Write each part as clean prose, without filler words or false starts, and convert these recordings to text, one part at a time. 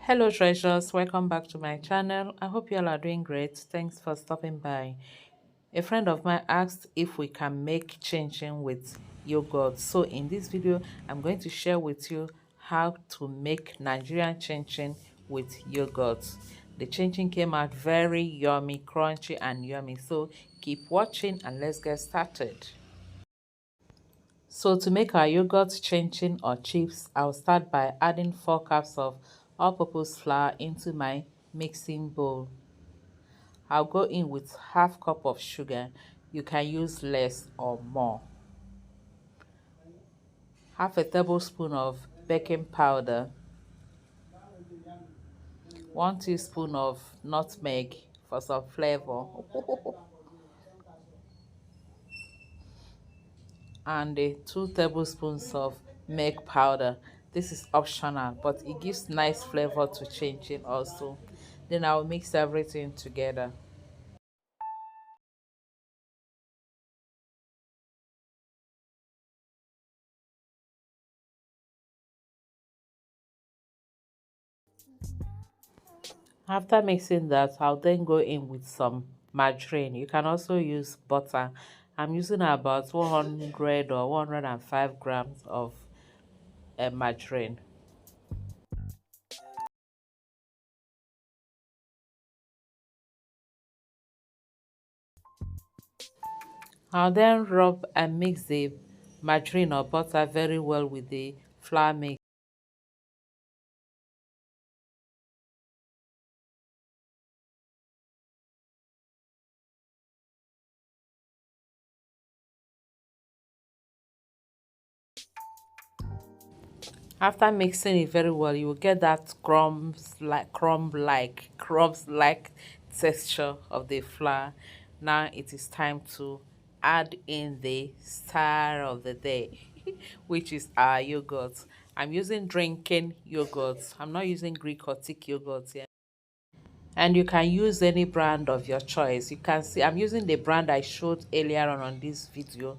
Hello treasures, welcome back to my channel. I hope you all are doing great. Thanks for stopping by. A friend of mine asked if we can make chin chin with yogurt. So in this video, I'm going to share with you how to make Nigerian chin chin with yogurt. The chin chin came out very yummy, crunchy and yummy. So keep watching and let's get started. So to make our yogurt chin chin or chips, I'll start by adding 4 cups of all-purpose flour into my mixing bowl. I'll go in with half cup of sugar. You can use less or more. Half a tablespoon of baking powder. 1 teaspoon of nutmeg for some flavor. And 2 tablespoons of milk powder. This is optional, but it gives nice flavor to chin chin also. Then I'll mix everything together. After mixing that, I'll then go in with some margarine. You can also use butter. I'm using about 100 or 105 grams of margarine. I'll then rub and mix the margarine or butter very well with the flour mix. After mixing it very well, you will get that crumbs like texture of the flour. Now it is time to add in the star of the day, which is our yogurt. I'm using drinking yogurt. I'm not using Greek or thick yogurt here. And you can use any brand of your choice. You can see I'm using the brand I showed earlier on this video.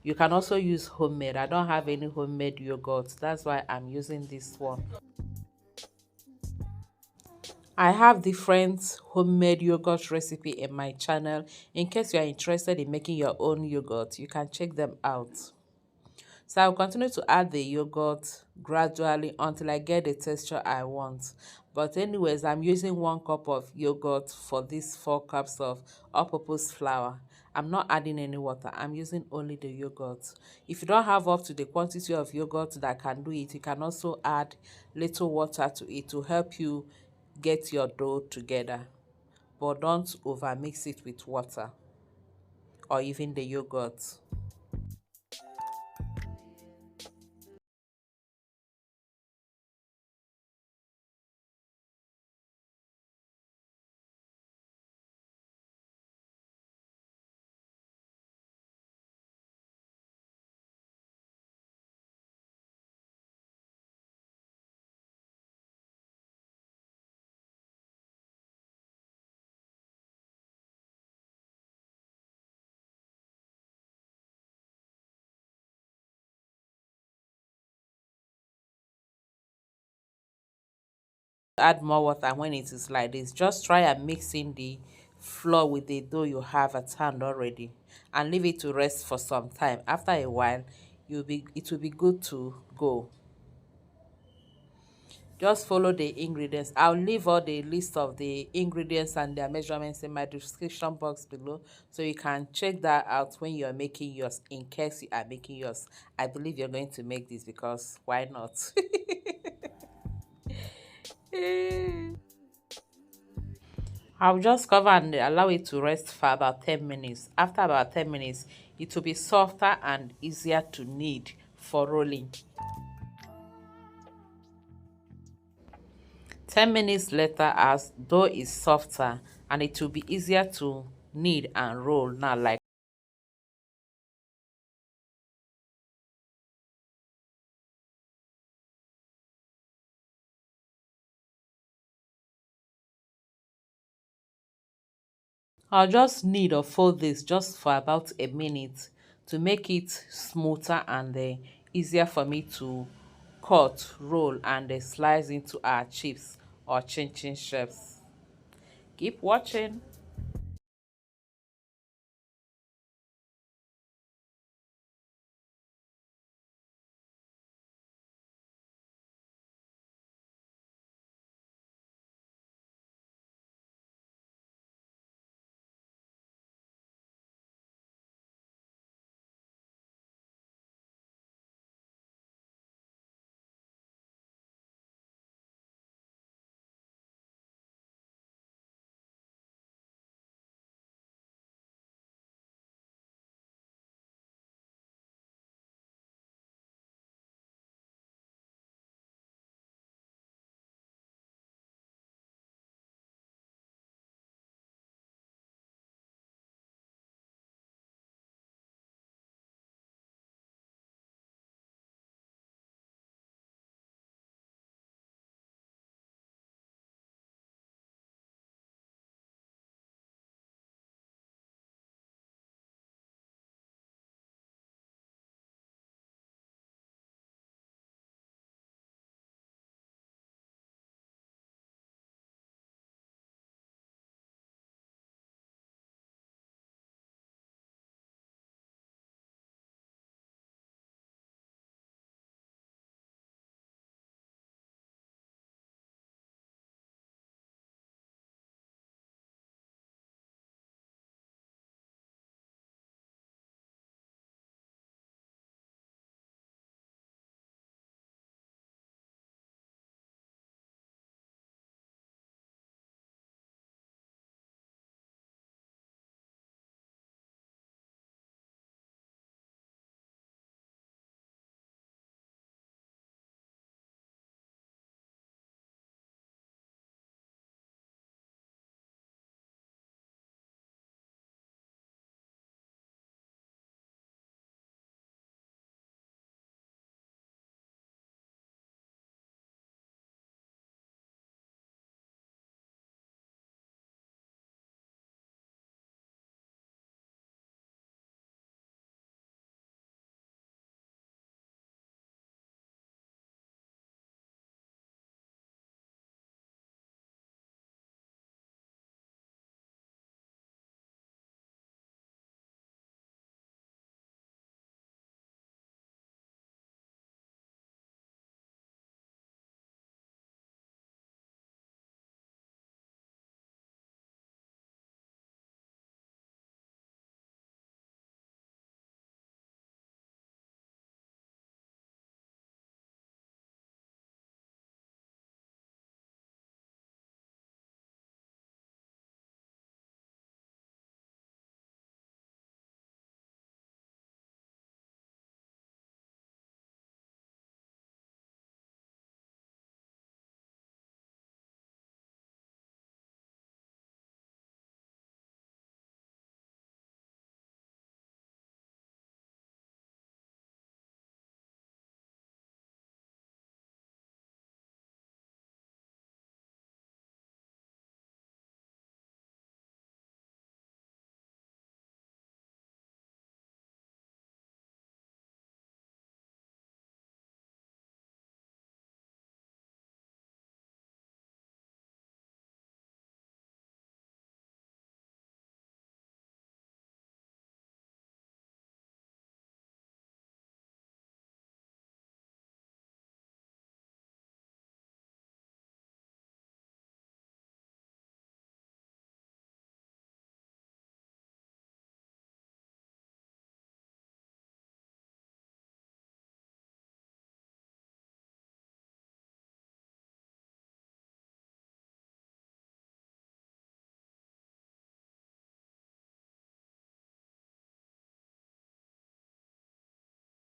You can also use homemade. I don't have any homemade yogurt. That's why I'm using this one. I have different homemade yogurt recipe in my channel. In case you are interested in making your own yogurt, you can check them out. So I'll continue to add the yogurt gradually until I get the texture I want. But anyways, I'm using 1 cup of yogurt for these 4 cups of all-purpose flour. I'm not adding any water. I'm using only the yogurt. If you don't have up to the quantity of yogurt that can do it, you can also add little water to it to help you get your dough together. But don't over mix it with water or even the yogurt. Add more water when it is like this. Just try and mix in the flour with the dough you have at hand already and leave it to rest for some time. After a while, it will be good to go. Just follow the ingredients. I'll leave all the list of the ingredients and their measurements in my description box below, so you can check that out when you're making yours, in case you are making yours. I believe you're going to make this, because why not? I'll just cover and allow it to rest for about 10 minutes. After about 10 minutes, it will be softer and easier to knead for rolling. 10 minutes later, as dough is softer and it will be easier to knead and roll now, like I'll just knead or fold this just for about a minute to make it smoother and easier for me to cut, roll, and slice into our chips or chin chin shapes. Keep watching.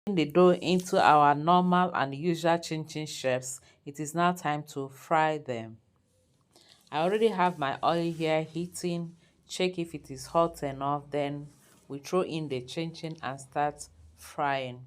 The dough into our normal and usual chin chin shapes, it is now time to fry them. I already have my oil here heating. Check if it is hot enough, then we throw in the chin chin and start frying.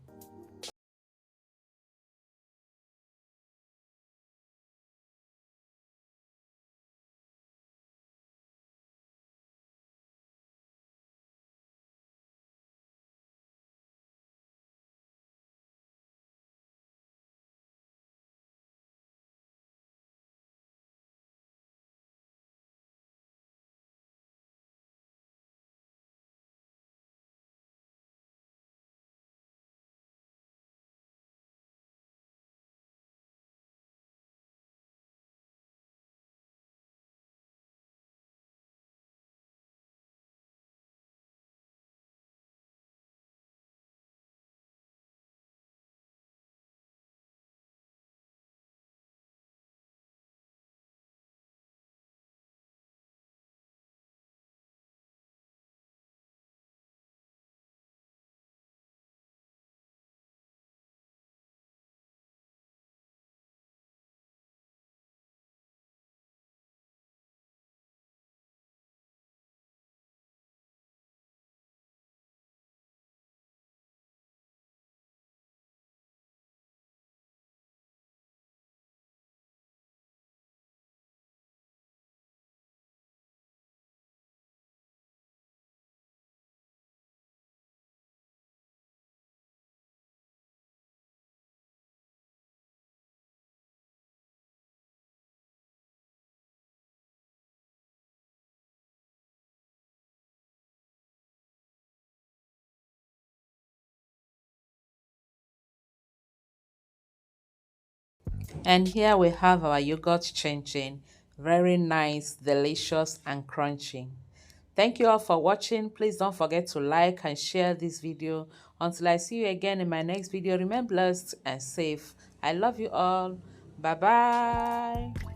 And here we have our yogurt chin chin. Very nice, delicious, and crunchy. Thank you all for watching. Please don't forget to like and share this video. Until I see you again in my next video, remain blessed and safe. I love you all. Bye bye.